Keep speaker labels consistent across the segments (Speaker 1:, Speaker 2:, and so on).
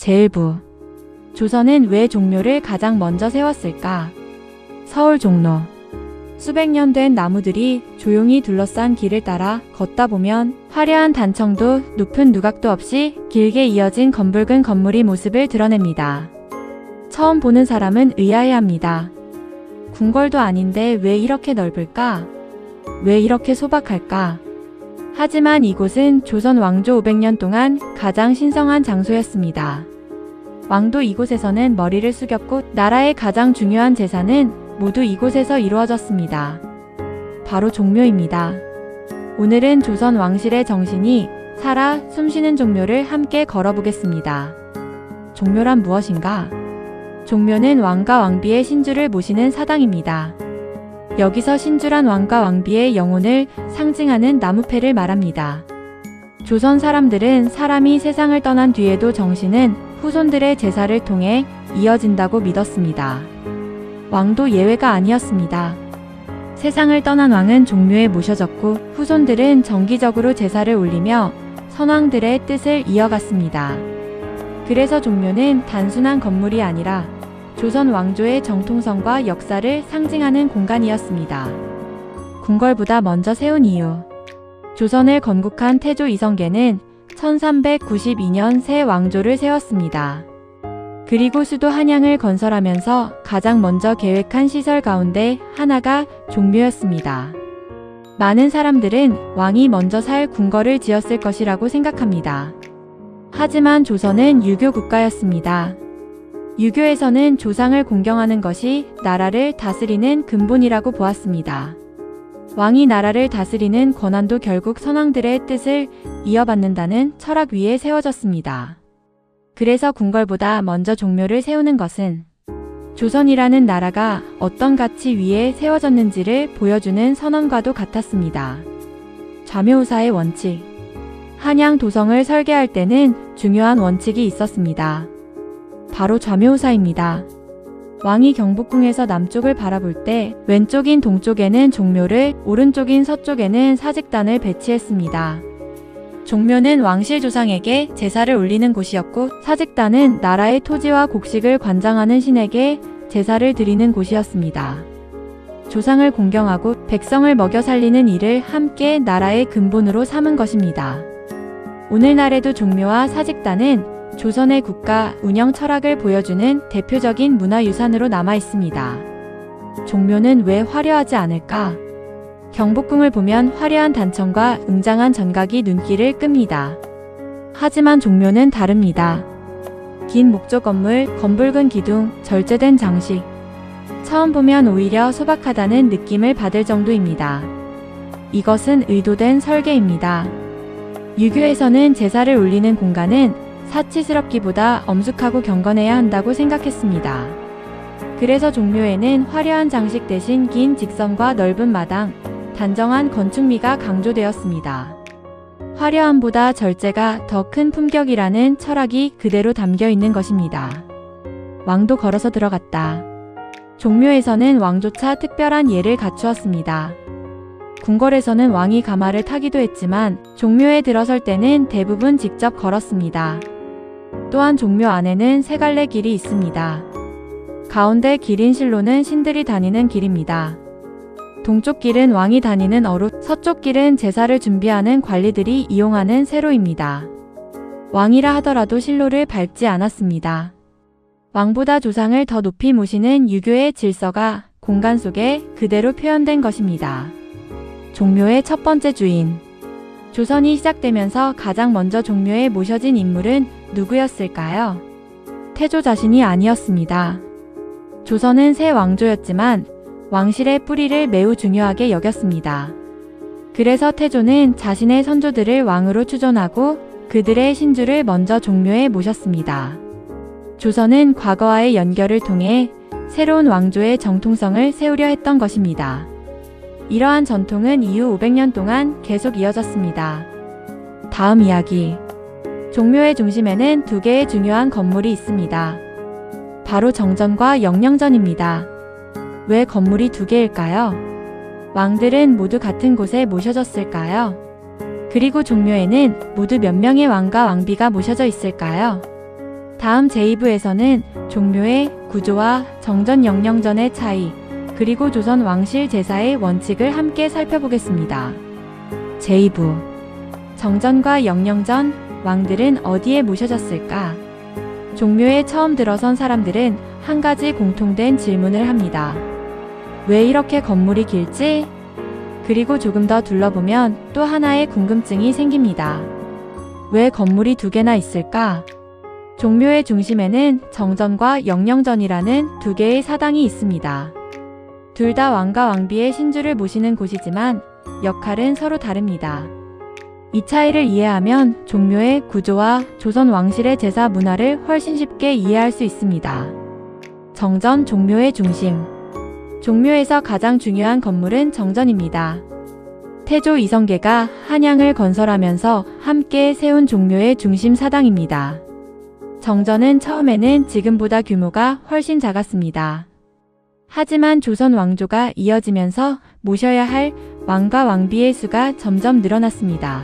Speaker 1: 제1부. 조선은 왜 종묘를 가장 먼저 세웠을까? 서울 종로. 수백 년 된 나무들이 조용히 둘러싼 길을 따라 걷다 보면 화려한 단청도 높은 누각도 없이 길게 이어진 검붉은 건물이 모습을 드러냅니다. 처음 보는 사람은 의아해합니다. 궁궐도 아닌데 왜 이렇게 넓을까? 왜 이렇게 소박할까? 하지만 이곳은 조선 왕조 500년 동안 가장 신성한 장소였습니다. 왕도 이곳에서는 머리를 숙였고 나라의 가장 중요한 제사는 모두 이곳에서 이루어졌습니다. 바로 종묘입니다. 오늘은 조선 왕실의 정신이 살아 숨쉬는 종묘를 함께 걸어보겠습니다. 종묘란 무엇인가? 종묘는 왕과 왕비의 신주를 모시는 사당입니다. 여기서 신주란 왕과 왕비의 영혼을 상징하는 나무패를 말합니다. 조선 사람들은 사람이 세상을 떠난 뒤에도 정신은 후손들의 제사를 통해 이어진다고 믿었습니다. 왕도 예외가 아니었습니다. 세상을 떠난 왕은 종묘에 모셔졌고 후손들은 정기적으로 제사를 올리며 선왕들의 뜻을 이어갔습니다. 그래서 종묘는 단순한 건물이 아니라 조선 왕조의 정통성과 역사를 상징하는 공간이었습니다. 궁궐보다 먼저 세운 이유. 조선을 건국한 태조 이성계는 1392년 새 왕조를 세웠습니다. 그리고 수도 한양을 건설하면서 가장 먼저 계획한 시설 가운데 하나가 종묘였습니다. 많은 사람들은 왕이 먼저 살 궁궐을 지었을 것이라고 생각합니다. 하지만 조선은 유교 국가였습니다. 유교에서는 조상을 공경하는 것이 나라를 다스리는 근본이라고 보았습니다. 왕이 나라를 다스리는 권한도 결국 선왕들의 뜻을 이어받는다는 철학 위에 세워졌습니다. 그래서 궁궐보다 먼저 종묘를 세우는 것은 조선이라는 나라가 어떤 가치 위에 세워졌는지를 보여주는 선언과도 같았습니다. 좌묘우사의 원칙. 한양 도성을 설계할 때는 중요한 원칙이 있었습니다. 바로 좌묘우사입니다. 왕이 경복궁에서 남쪽을 바라볼 때 왼쪽인 동쪽에는 종묘를, 오른쪽인 서쪽에는 사직단을 배치했습니다. 종묘는 왕실 조상에게 제사를 올리는 곳이었고 사직단은 나라의 토지와 곡식을 관장하는 신에게 제사를 드리는 곳이었습니다. 조상을 공경하고 백성을 먹여 살리는 일을 함께 나라의 근본으로 삼은 것입니다. 오늘날에도 종묘와 사직단은 조선의 국가 운영 철학을 보여주는 대표적인 문화유산으로 남아 있습니다. 종묘는 왜 화려하지 않을까? 경복궁을 보면 화려한 단청과 웅장한 전각이 눈길을 끕니다. 하지만 종묘는 다릅니다. 긴 목조 건물, 검붉은 기둥, 절제된 장식. 처음 보면 오히려 소박하다는 느낌을 받을 정도입니다. 이것은 의도된 설계입니다. 유교에서는 제사를 올리는 공간은 사치스럽기보다 엄숙하고 경건해야 한다고 생각했습니다. 그래서 종묘에는 화려한 장식 대신 긴 직선과 넓은 마당, 단정한 건축미가 강조되었습니다. 화려함보다 절제가 더 큰 품격이라는 철학이 그대로 담겨 있는 것입니다. 왕도 걸어서 들어갔다. 종묘에서는 왕조차 특별한 예를 갖추었습니다. 궁궐에서는 왕이 가마를 타기도 했지만 종묘에 들어설 때는 대부분 직접 걸었습니다. 또한 종묘 안에는 세 갈래 길이 있습니다. 가운데 길인 실로는 신들이 다니는 길입니다. 동쪽 길은 왕이 다니는 어룻, 서쪽 길은 제사를 준비하는 관리들이 이용하는 세로입니다. 왕이라 하더라도 실로를 밟지 않았습니다. 왕보다 조상을 더 높이 모시는 유교의 질서가 공간 속에 그대로 표현된 것입니다. 종묘의 첫 번째 주인. 조선이 시작되면서 가장 먼저 종묘에 모셔진 인물은 누구였을까요? 태조 자신이 아니었습니다. 조선은 새 왕조였지만 왕실의 뿌리를 매우 중요하게 여겼습니다. 그래서 태조는 자신의 선조들을 왕으로 추존하고 그들의 신주를 먼저 종묘에 모셨습니다. 조선은 과거와의 연결을 통해 새로운 왕조의 정통성을 세우려 했던 것입니다. 이러한 전통은 이후 500년 동안 계속 이어졌습니다. 다음 이야기. 종묘의 중심에는 두 개의 중요한 건물이 있습니다. 바로 정전과 영령전입니다. 왜 건물이 두 개일까요? 왕들은 모두 같은 곳에 모셔졌을까요? 그리고 종묘에는 모두 몇 명의 왕과 왕비가 모셔져 있을까요? 다음 제2부에서는 종묘의 구조와 정전 영령전의 차이, 그리고 조선 왕실 제사의 원칙을 함께 살펴보겠습니다. 제2부 정전과 영령전, 왕들은 어디에 모셔졌을까? 종묘에 처음 들어선 사람들은 한 가지 공통된 질문을 합니다. 왜 이렇게 건물이 길지? 그리고 조금 더 둘러보면 또 하나의 궁금증이 생깁니다. 왜 건물이 두 개나 있을까? 종묘의 중심에는 정전과 영령전이라는 두 개의 사당이 있습니다. 둘 다 왕과 왕비의 신주를 모시는 곳이지만 역할은 서로 다릅니다. 이 차이를 이해하면 종묘의 구조와 조선 왕실의 제사 문화를 훨씬 쉽게 이해할 수 있습니다. 정전, 종묘의 중심. 종묘에서 가장 중요한 건물은 정전입니다. 태조 이성계가 한양을 건설하면서 함께 세운 종묘의 중심 사당입니다. 정전은 처음에는 지금보다 규모가 훨씬 작았습니다. 하지만 조선 왕조가 이어지면서 모셔야 할 왕과 왕비의 수가 점점 늘어났습니다.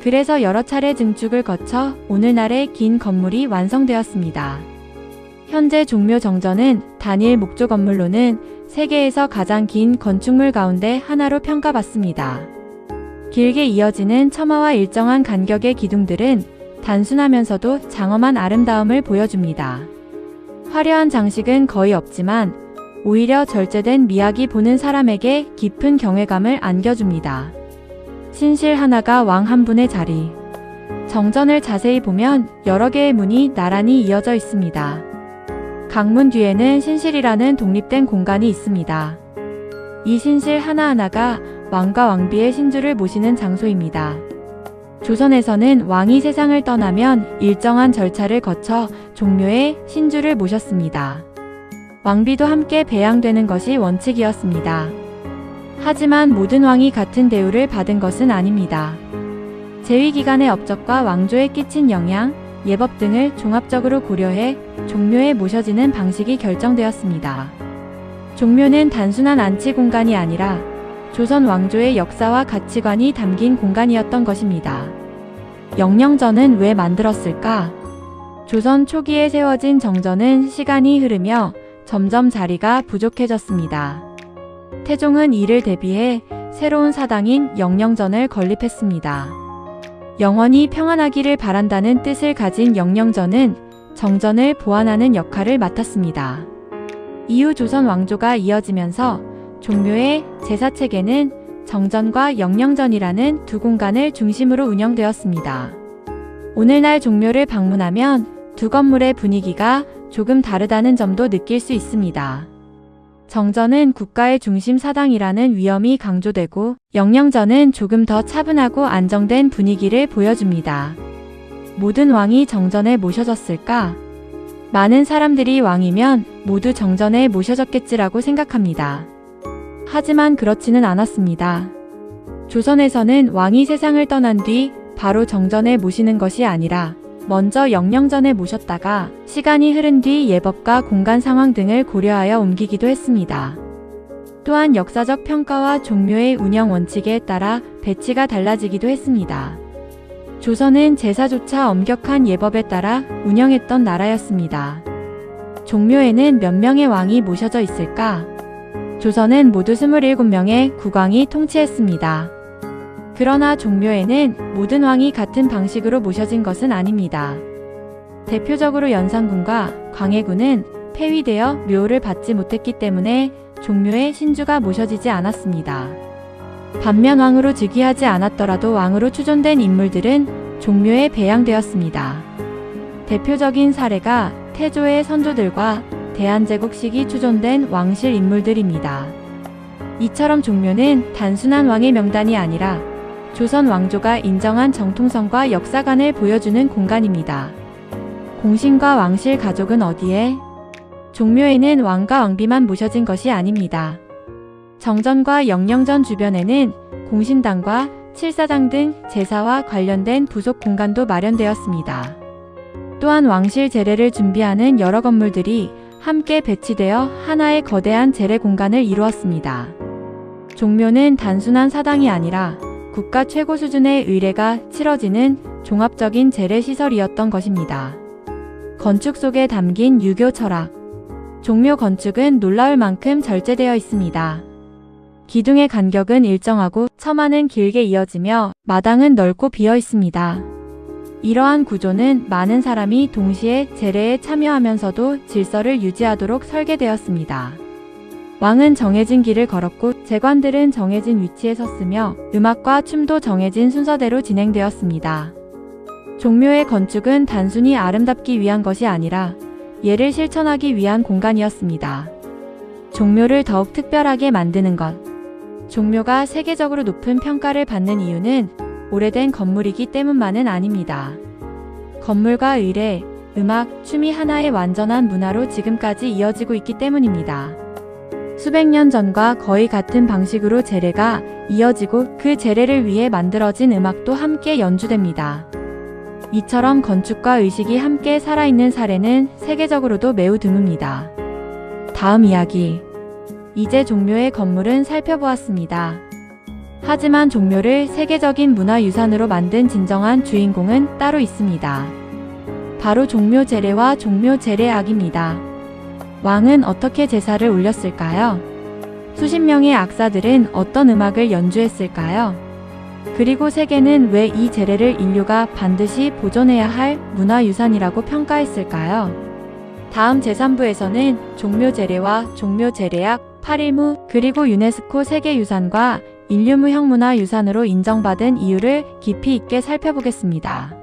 Speaker 1: 그래서 여러 차례 증축을 거쳐 오늘날의 긴 건물이 완성되었습니다. 현재 종묘 정전은 단일 목조 건물로는 세계에서 가장 긴 건축물 가운데 하나로 평가받습니다. 길게 이어지는 처마와 일정한 간격의 기둥들은 단순하면서도 장엄한 아름다움을 보여줍니다. 화려한 장식은 거의 없지만 오히려 절제된 미학이 보는 사람에게 깊은 경외감을 안겨줍니다. 신실 하나가 왕 한 분의 자리. 정전을 자세히 보면 여러 개의 문이 나란히 이어져 있습니다. 각 문 뒤에는 신실이라는 독립된 공간이 있습니다. 이 신실 하나하나가 왕과 왕비의 신주를 모시는 장소입니다. 조선에서는 왕이 세상을 떠나면 일정한 절차를 거쳐 종묘에 신주를 모셨습니다. 왕비도 함께 배양되는 것이 원칙이었습니다. 하지만 모든 왕이 같은 대우를 받은 것은 아닙니다. 재위기간의 업적과 왕조에 끼친 영향, 예법 등을 종합적으로 고려해 종묘에 모셔지는 방식이 결정되었습니다. 종묘는 단순한 안치 공간이 아니라 조선 왕조의 역사와 가치관이 담긴 공간이었던 것입니다. 영령전은 왜 만들었을까? 조선 초기에 세워진 정전은 시간이 흐르며 점점 자리가 부족해졌습니다. 태종은 이를 대비해 새로운 사당인 영령전을 건립했습니다. 영원히 평안하기를 바란다는 뜻을 가진 영령전은 정전을 보완하는 역할을 맡았습니다. 이후 조선 왕조가 이어지면서 종묘의 제사체계는 정전과 영령전이라는 두 공간을 중심으로 운영되었습니다. 오늘날 종묘를 방문하면 두 건물의 분위기가 조금 다르다는 점도 느낄 수 있습니다. 정전은 국가의 중심 사당이라는 위엄이 강조되고 영령전은 조금 더 차분하고 안정된 분위기를 보여줍니다. 모든 왕이 정전에 모셔졌을까? 많은 사람들이 왕이면 모두 정전에 모셔졌겠지라고 생각합니다. 하지만 그렇지는 않았습니다. 조선에서는 왕이 세상을 떠난 뒤 바로 정전에 모시는 것이 아니라 먼저 영령전에 모셨다가 시간이 흐른 뒤 예법과 공간 상황 등을 고려하여 옮기기도 했습니다. 또한 역사적 평가와 종묘의 운영 원칙에 따라 배치가 달라지기도 했습니다. 조선은 제사조차 엄격한 예법에 따라 운영했던 나라였습니다. 종묘에는 몇 명의 왕이 모셔져 있을까? 조선은 모두 27명의 국왕이 통치했습니다. 그러나 종묘에는 모든 왕이 같은 방식으로 모셔진 것은 아닙니다. 대표적으로 연산군과 광해군은 폐위되어 묘를 받지 못했기 때문에 종묘에 신주가 모셔지지 않았습니다. 반면 왕으로 즉위하지 않았더라도 왕으로 추존된 인물들은 종묘에 배양되었습니다. 대표적인 사례가 태조의 선조들과 대한제국 시기 추존된 왕실 인물들입니다. 이처럼 종묘는 단순한 왕의 명단이 아니라 조선 왕조가 인정한 정통성과 역사관을 보여주는 공간입니다. 공신과 왕실 가족은 어디에? 종묘에는 왕과 왕비만 모셔진 것이 아닙니다. 정전과 영령전 주변에는 공신당과 칠사당 등 제사와 관련된 부속 공간도 마련되었습니다. 또한 왕실 제례를 준비하는 여러 건물들이 함께 배치되어 하나의 거대한 제례 공간을 이루었습니다. 종묘는 단순한 사당이 아니라 국가 최고 수준의 의례가 치러지는 종합적인 제례시설이었던 것입니다. 건축 속에 담긴 유교 철학. 종묘 건축은 놀라울 만큼 절제되어 있습니다. 기둥의 간격은 일정하고 처마는 길게 이어지며 마당은 넓고 비어 있습니다. 이러한 구조는 많은 사람이 동시에 제례에 참여하면서도 질서를 유지하도록 설계되었습니다. 왕은 정해진 길을 걸었고 제관들은 정해진 위치에 섰으며 음악과 춤도 정해진 순서대로 진행되었습니다. 종묘의 건축은 단순히 아름답기 위한 것이 아니라 예를 실천하기 위한 공간이었습니다. 종묘를 더욱 특별하게 만드는 것. 종묘가 세계적으로 높은 평가를 받는 이유는 오래된 건물이기 때문만은 아닙니다. 건물과 의례, 음악, 춤이 하나의 완전한 문화로 지금까지 이어지고 있기 때문입니다. 수백 년 전과 거의 같은 방식으로 제례가 이어지고 그 제례를 위해 만들어진 음악도 함께 연주됩니다. 이처럼 건축과 의식이 함께 살아있는 사례는 세계적으로도 매우 드뭅니다. 다음 이야기. 이제 종묘의 건물은 살펴보았습니다. 하지만 종묘를 세계적인 문화유산으로 만든 진정한 주인공은 따로 있습니다. 바로 종묘 제례와 종묘 제례악입니다. 왕은 어떻게 제사를 올렸을까요? 수십 명의 악사들은 어떤 음악을 연주했을까요? 그리고 세계는 왜 이 제례를 인류가 반드시 보존해야 할 문화유산이라고 평가했을까요? 다음 제3부에서는 종묘 제례와 종묘 제례악, 8.1무, 그리고 유네스코 세계유산과 인류무형문화유산으로 인정받은 이유를 깊이 있게 살펴보겠습니다.